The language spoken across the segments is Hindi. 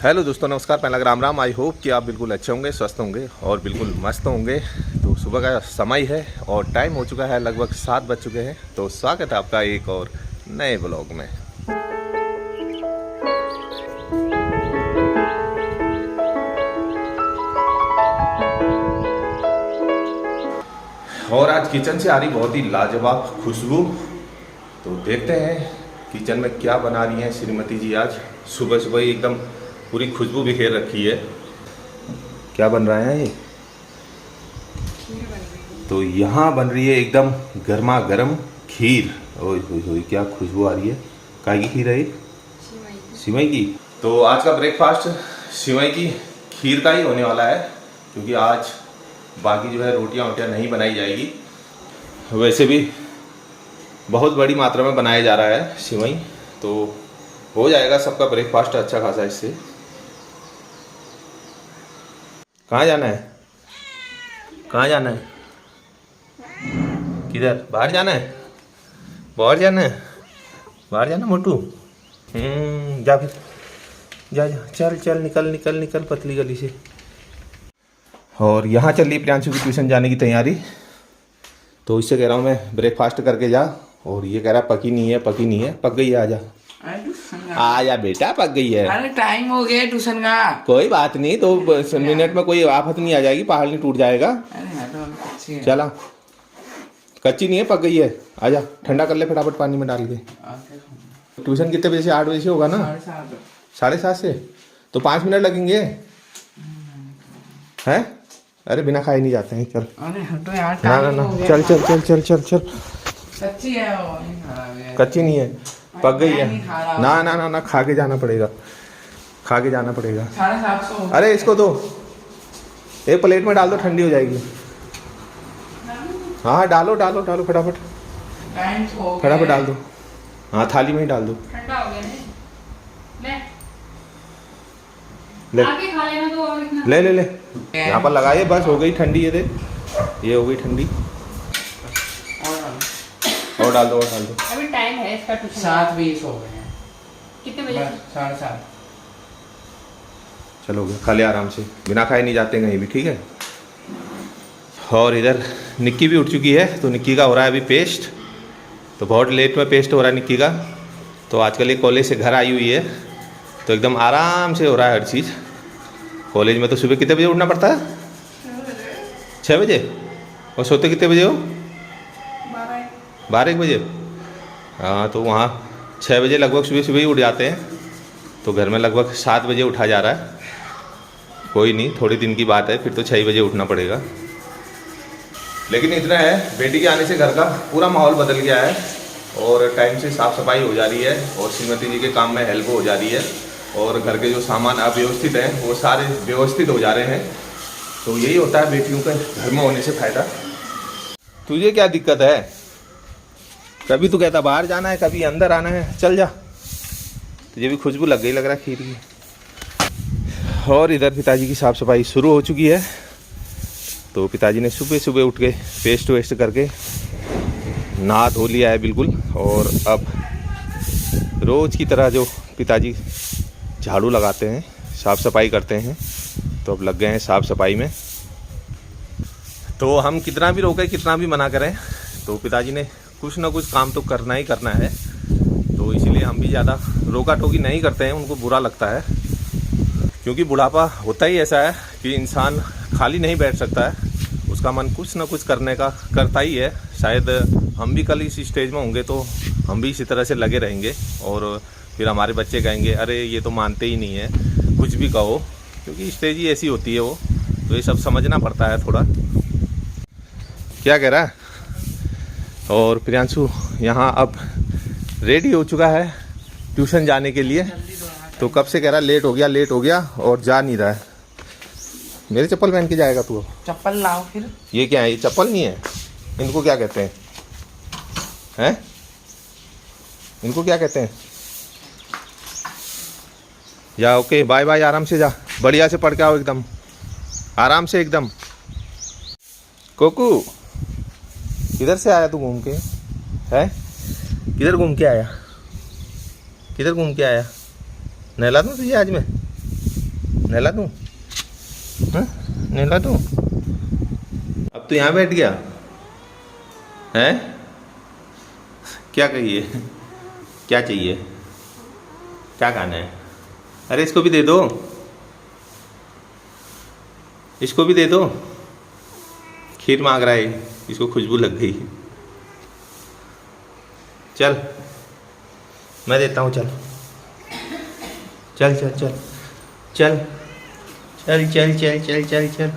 हेलो दोस्तों, नमस्कार। पहला राम राम। आई होप कि आप बिल्कुल अच्छे होंगे, स्वस्थ होंगे और बिल्कुल मस्त होंगे। तो सुबह का समय है और टाइम हो चुका है, लगभग 7 बज चुके हैं। तो स्वागत है आपका एक और नए ब्लॉग में। और आज किचन से आ रही बहुत ही लाजवाब खुशबू। तो देखते हैं किचन में क्या बना रही हैं श्रीमती जी। आज सुबह सुबह ही एकदम पूरी खुशबू बिखेर रखी है। क्या बन रहा है ये? तो यहाँ बन रही है एकदम गर्मा गर्म खीर। ओए होए होए, क्या खुशबू आ रही है। काय की खीर है ये? सिवई की। तो आज का ब्रेकफास्ट सिवई की खीर का ही होने वाला है, क्योंकि आज बाकी जो है रोटियां वोटियां नहीं बनाई जाएगी। वैसे भी बहुत बड़ी मात्रा में बनाया जा रहा है सिवई, तो हो जाएगा सबका ब्रेकफास्ट अच्छा खासा इससे। कहाँ जाना है? कहाँ जाना है? किधर? बाहर जाना है? बाहर जाना है? बाहर जाना मोटू? जा फिर, जा जा, चल चल, निकल निकल निकल पतली गली से। और यहाँ चल रही प्रियांशु की ट्यूशन जाने की तैयारी। तो इससे कह रहा हूँ मैं ब्रेकफास्ट करके जा, और ये कह रहा पकी नहीं है, पकी नहीं है। पक गई है, आजा आजा बेटा, पक गई है। अरे टाइम हो गया ट्यूशन का। कोई बात नहीं, तो मिनट में कोई आफत नहीं आ जाएगी, पहाड़ नहीं टूट जाएगा। अरे चला, कच्ची नहीं है, पक गई है। आजा, ठंडा कर ले फटाफट पानी में डाल के। ट्यूशन कितने बजे से? 8 बजे से होगा ना? 7:30 से। तो 5 मिनट लगेंगे हैं? अरे बिना खाए नहीं जाते हैं। चल। अरे हटो यार, ना ना ना, चल चल चल चल चल चल। कच्ची है वो, नहीं खा रहा है। कच्ची नहीं है, पक गई है। ना ना ना ना, खा के जाना पड़ेगा, खा के जाना पड़ेगा। 750। अरे इसको दो, एक प्लेट में डाल दो, ठंडी हो जाएगी। हाँ डालो डालो डालो, फटाफट फटाफट डाल दो। हाँ थाली में ही डाल दो। ठंडा हो गया ले आके खा लेना तो। और इतना ले ले ले, यहाँ पर लगाइए, बस हो गई ठंडी। ये दे, ये हो गई ठंडी। और डाल दो, और डाल दो। अभी टाइम है इसका ट्यूशन। 7:20 हो गए हैं। कितने बजे? 7:30। चलो खा ले आराम से, बिना खाए नहीं जाते कहीं भी, ठीक है। और इधर निक्की भी उठ चुकी है, तो निक्की का हो रहा है अभी पेस्ट। तो बहुत लेट में पेस्ट हो रहा है निक्की का। तो आजकल ये कॉलेज से घर आई हुई है, तो एकदम आराम से हो रहा है हर चीज़। कॉलेज में तो सुबह कितने बजे उठना पड़ता है? 6 बजे। और सोते कितने बजे हो? 12-1 बजे। हाँ, तो वहाँ 6 बजे लगभग सुबह सुबह ही उठ जाते हैं। तो घर में लगभग 7 बजे उठा जा रहा है। कोई नहीं, थोड़ी दिन की बात है, फिर तो 6 बजे उठना पड़ेगा। लेकिन इतना है, बेटी के आने से घर का पूरा माहौल बदल गया है, और टाइम से साफ़ सफाई हो जा रही है, और श्रीमती जी के काम में हेल्प हो जा रही है, और घर के जो सामान अव्यवस्थित हैं वो सारे व्यवस्थित हो जा रहे हैं। तो यही होता है बेटियों के घर में होने से फ़ायदा। तुझे क्या दिक्कत है? कभी तू कहता बाहर जाना है, कभी अंदर आना है। चल जा, तुझे भी खुशबू लग गई लग रहा है खीर की। और इधर पिताजी की साफ़ सफाई शुरू हो चुकी है। तो पिताजी ने सुबह सुबह उठ के पेस्ट वेस्ट करके नहा धो लिया है बिल्कुल। और अब रोज़ की तरह जो पिताजी झाड़ू लगाते हैं, साफ़ सफाई करते हैं, तो अब लग गए हैं साफ़ सफाई में। तो हम कितना भी रोकें, कितना भी मना करें, तो पिताजी ने कुछ ना कुछ काम तो करना ही करना है। तो इसीलिए हम भी ज़्यादा रोका टोकी नहीं करते हैं, उनको बुरा लगता है। क्योंकि बुढ़ापा होता ही ऐसा है कि इंसान खाली नहीं बैठ सकता है, उसका मन कुछ ना कुछ करने का करता ही है। शायद हम भी कल इस स्टेज में होंगे तो हम भी इसी तरह से लगे रहेंगे, और फिर हमारे बच्चे कहेंगे अरे ये तो मानते ही नहीं है, कुछ भी कहो, क्योंकि स्टेज ही ऐसी होती है वो। तो ये सब समझना पड़ता है थोड़ा। क्या कह रहा है? और प्रियांशु यहाँ अब रेडी हो चुका है ट्यूशन जाने के लिए। तो कब से कह रहा लेट हो गया लेट हो गया, और जा नहीं रहा है। मेरे चप्पल पहन के जाएगा तू? चप्पल लाओ फिर। ये क्या है? ये चप्पल नहीं है, इनको क्या कहते हैं? हैं? इनको क्या कहते हैं? जा, ओके, बाय बाय, आराम से जा, बढ़िया से पढ़ के आओ, एकदम आराम से एकदम। कोकू, किधर से आया तू घूम के? है किधर घूम के आया? किधर घूम के आया? नहला दूँ तुझे आज मैं? नहला दूँ? हाँ नहला दूँ? अब तो यहाँ बैठ गया है। क्या कहिए, क्या चाहिए, क्या खाना है? अरे इसको भी दे दो, इसको भी दे दो। खीर मांग रहा है, इसको खुशबू लग गई। चल मैं देता हूँ, चल चल चल चल चल चल चल चल चल चल चल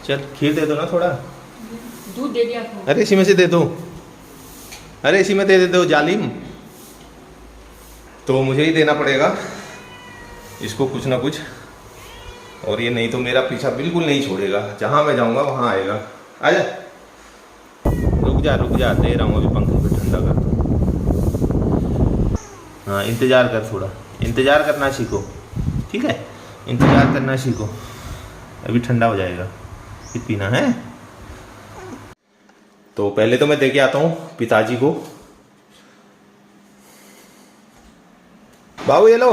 चल। खीर दे दो ना थोड़ा। दूध दे दिया आपको। अरे इसी में से दे दो, अरे इसी में दे दो जालिम। तो मुझे ही देना पड़ेगा इसको कुछ ना कुछ, और ये नहीं तो मेरा पीछा बिल्कुल नहीं छोड़ेगा। जहाँ मैं जाऊँगा वहाँ आएगा। आजा, रुक जा, दे रहा हूँ अभी, पंखे पे ठंडा कर दो। हाँ इंतज़ार कर, थोड़ा इंतज़ार करना सीखो, ठीक है? इंतज़ार करना सीखो, अभी ठंडा हो जाएगा, फिर पीना है। तो पहले तो मैं दे के आता हूँ पिताजी को। बाबू ये लो,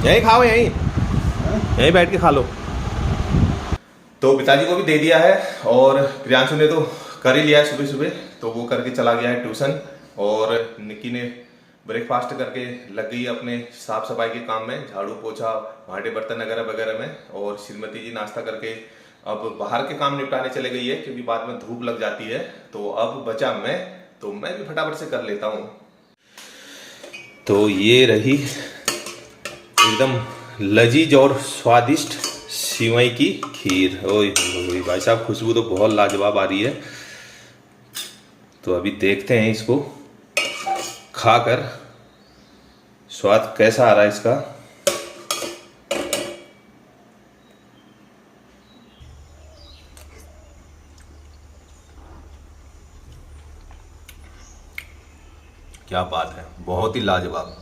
यहीं खाओ, यहीं बैठ के खा लो। तो पिताजी को भी दे दिया है, और प्रियांशु ने तो कर ही लिया है सुबह सुबह, तो वो करके चला गया है ट्यूशन। और निक्की ने ब्रेकफास्ट करके लग गई अपने साफ सफाई के काम में, झाड़ू पोछा भांडे बर्तन वगैरह वगैरह में। और श्रीमती जी नाश्ता करके अब बाहर के काम निपटाने चले गई है, क्योंकि बाद में धूप लग जाती है। तो अब बचा मैं, तो मैं भी फटाफट से कर लेता हूँ। तो ये रही एकदम लजीज और स्वादिष्ट सिवई की खीर। ओए भाई साहब, खुशबू तो बहुत लाजवाब आ रही है। तो अभी देखते हैं इसको खाकर स्वाद कैसा आ रहा है इसका। क्या बात है, बहुत ही लाजवाब।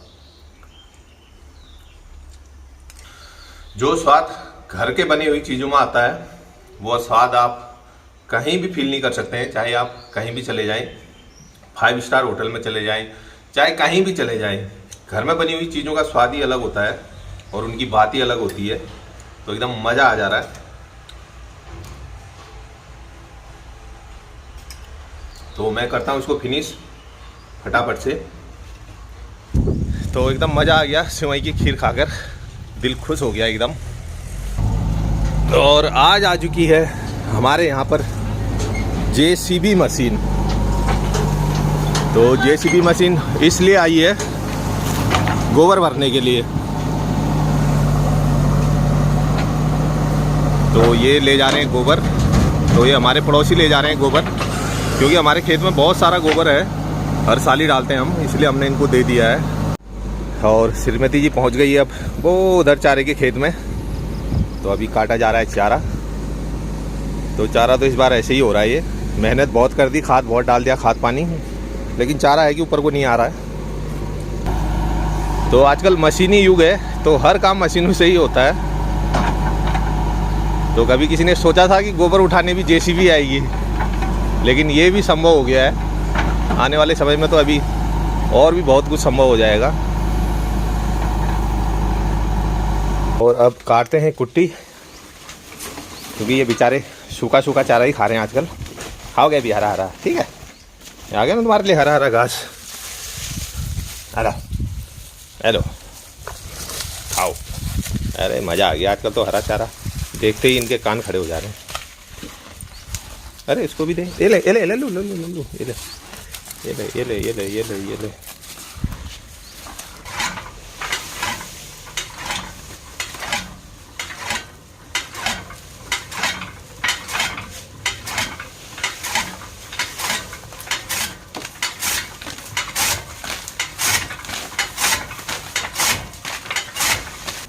जो स्वाद घर के बनी हुई चीज़ों में आता है, वो स्वाद आप कहीं भी फील नहीं कर सकते हैं। चाहे आप कहीं भी चले जाएं, 5 स्टार होटल में चले जाएं, चाहे कहीं भी चले जाएं, घर में बनी हुई चीज़ों का स्वाद ही अलग होता है और उनकी बात ही अलग होती है। तो एकदम मज़ा आ जा रहा है। तो मैं करता हूँ इसको फिनिश फटाफट से। तो एकदम मज़ा आ गया सेवई की खीर खाकर, दिल खुश हो गया एकदम। और आज आ चुकी है हमारे यहाँ पर JCB मशीन। तो JCB मशीन इसलिए आई है गोबर भरने के लिए। तो ये ले जा रहे हैं गोबर, तो ये हमारे पड़ोसी ले जा रहे हैं गोबर, क्योंकि हमारे खेत में बहुत सारा गोबर है, हर साल ही डालते हैं हम, इसलिए हमने इनको दे दिया है। और श्रीमती जी पहुंच गई है अब वो उधर चारे के खेत में। तो अभी काटा जा रहा है चारा। तो चारा तो इस बार ऐसे ही हो रहा है, ये मेहनत बहुत कर दी, खाद बहुत डाल दिया, खाद पानी, लेकिन चारा है कि ऊपर को नहीं आ रहा है। तो आजकल मशीनी युग है, तो हर काम मशीनों से ही होता है। तो कभी किसी ने सोचा था कि गोबर उठाने भी JCB आएगी, लेकिन ये भी संभव हो गया है। आने वाले समय में तो अभी और भी बहुत कुछ संभव हो जाएगा। और अब काटते हैं कुट्टी, क्योंकि ये बेचारे सूखा सूखा चारा ही खा रहे हैं आजकल। खाओगे भी हरा हरा, ठीक है? आ गया ना तुम्हारे लिए हरा हरा घास। हरा हेलो खाओ। अरे मज़ा आ गया, आजकल तो हरा चारा देखते ही इनके कान खड़े हो जा रहे हैं। अरे इसको भी दे, ये ले ये ले ले लो लो लो लो, ये ले ये ले ये ले ये ले ये ले ये ले।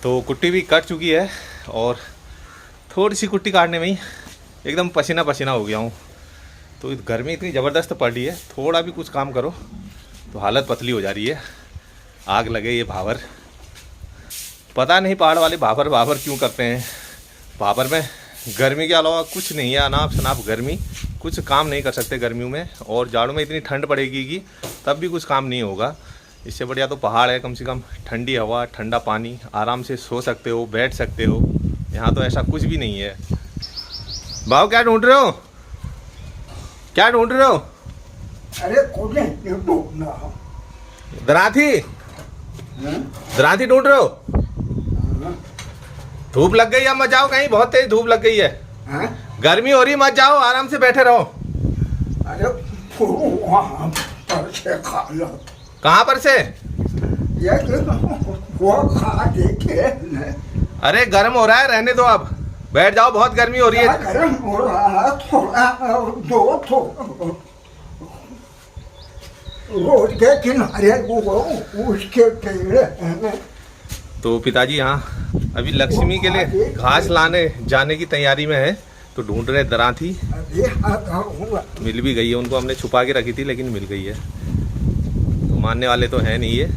तो कुट्टी भी कट चुकी है, और थोड़ी सी कुट्टी काटने में ही एकदम पसीना पसीना हो गया हूँ। तो गर्मी इतनी ज़बरदस्त पड़ रही है, थोड़ा भी कुछ काम करो तो हालत पतली हो जा रही है। आग लगे ये भावर, पता नहीं पहाड़ वाले भावर भावर क्यों करते हैं। भावर में गर्मी के अलावा कुछ नहीं है, अनाप शनाप गर्मी, कुछ काम नहीं कर सकते गर्मियों में। और जाड़ों में इतनी ठंड पड़ेगी कि तब भी कुछ काम नहीं होगा। इससे बढ़िया तो पहाड़ है, कम से कम ठंडी हवा, ठंडा पानी, आराम से सो सकते हो, बैठ सकते हो। यहाँ तो ऐसा कुछ भी नहीं है। भाव क्या ढूंढ रहे हो, क्या ढूंढ रहे हो? अरे कुछ नहीं ढूंढना। दरांती, दरांती ढूंढ रहे हो? धूप लग गई है, मत जाओ कहीं, बहुत तेज धूप लग गई है। गर्मी हो रही, मत जाओ, आराम से बैठे रहो। अरे वहाँ पर से खा लो। कहाँ पर से? ये वो खा देखे न। अरे गर्म हो रहा है, रहने दो, अब बैठ जाओ, बहुत गर्मी हो रही है। गर्म हो रहा है, थोड़ा दो तो रोड के किनारे वो उसके पेड़ हैं। तो पिताजी यहाँ अभी लक्ष्मी के लिए घास लाने जाने की तैयारी में है, तो ढूंढ रहे दरांती। अभी आता हूँ। मिल भी गई है, उनको हमने छुपा के रखी थी लेकिन मिल गई है। तो मानने वाले तो है नहीं ये।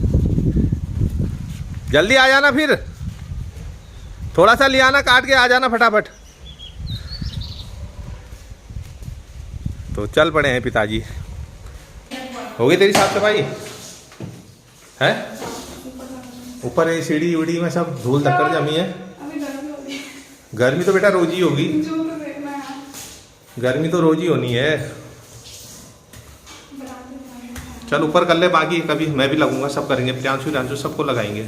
जल्दी आ जाना, फिर थोड़ा सा ले आना, काट के आ जाना फटाफट। तो चल पड़े हैं पिताजी। हो गई तेरी साफ सफाई है? ऊपर है सीढ़ी वीढ़ी में सब धूल धक्कर जमी है। गर्मी तो बेटा रोज ही होगी, गर्मी तो रोज ही होनी है। चल ऊपर कर ले, बाकी कभी मैं भी लगूंगा, सब करेंगे, प्रियांशु सबको लगाएंगे।